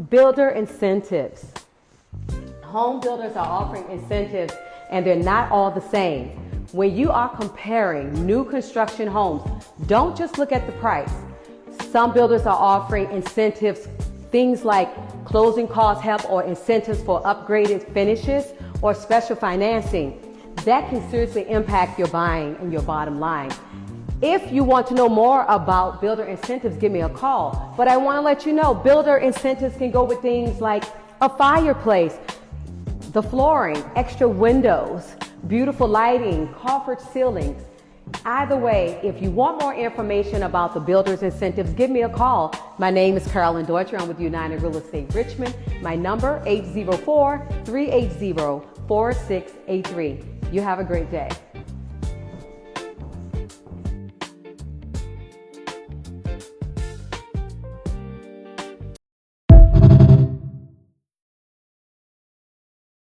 Builder incentives. Home builders are offering incentives and they're not all the same. When you are comparing new construction homes, don't just look at the price. Some builders are offering incentives, things like closing cost help or incentives for upgraded finishes or special financing. That can seriously impact your buying and your bottom line. If you want to know more about builder incentives, give me a call. But I want to let you know, builder incentives can go with things like a fireplace, the flooring, extra windows, beautiful lighting, coffered ceilings. Either way, if you want more information about the builder's incentives, give me a call. My name is Carolyn Deutscher. I'm with United Real Estate Richmond. My number, 804-380-4683. You have a great day.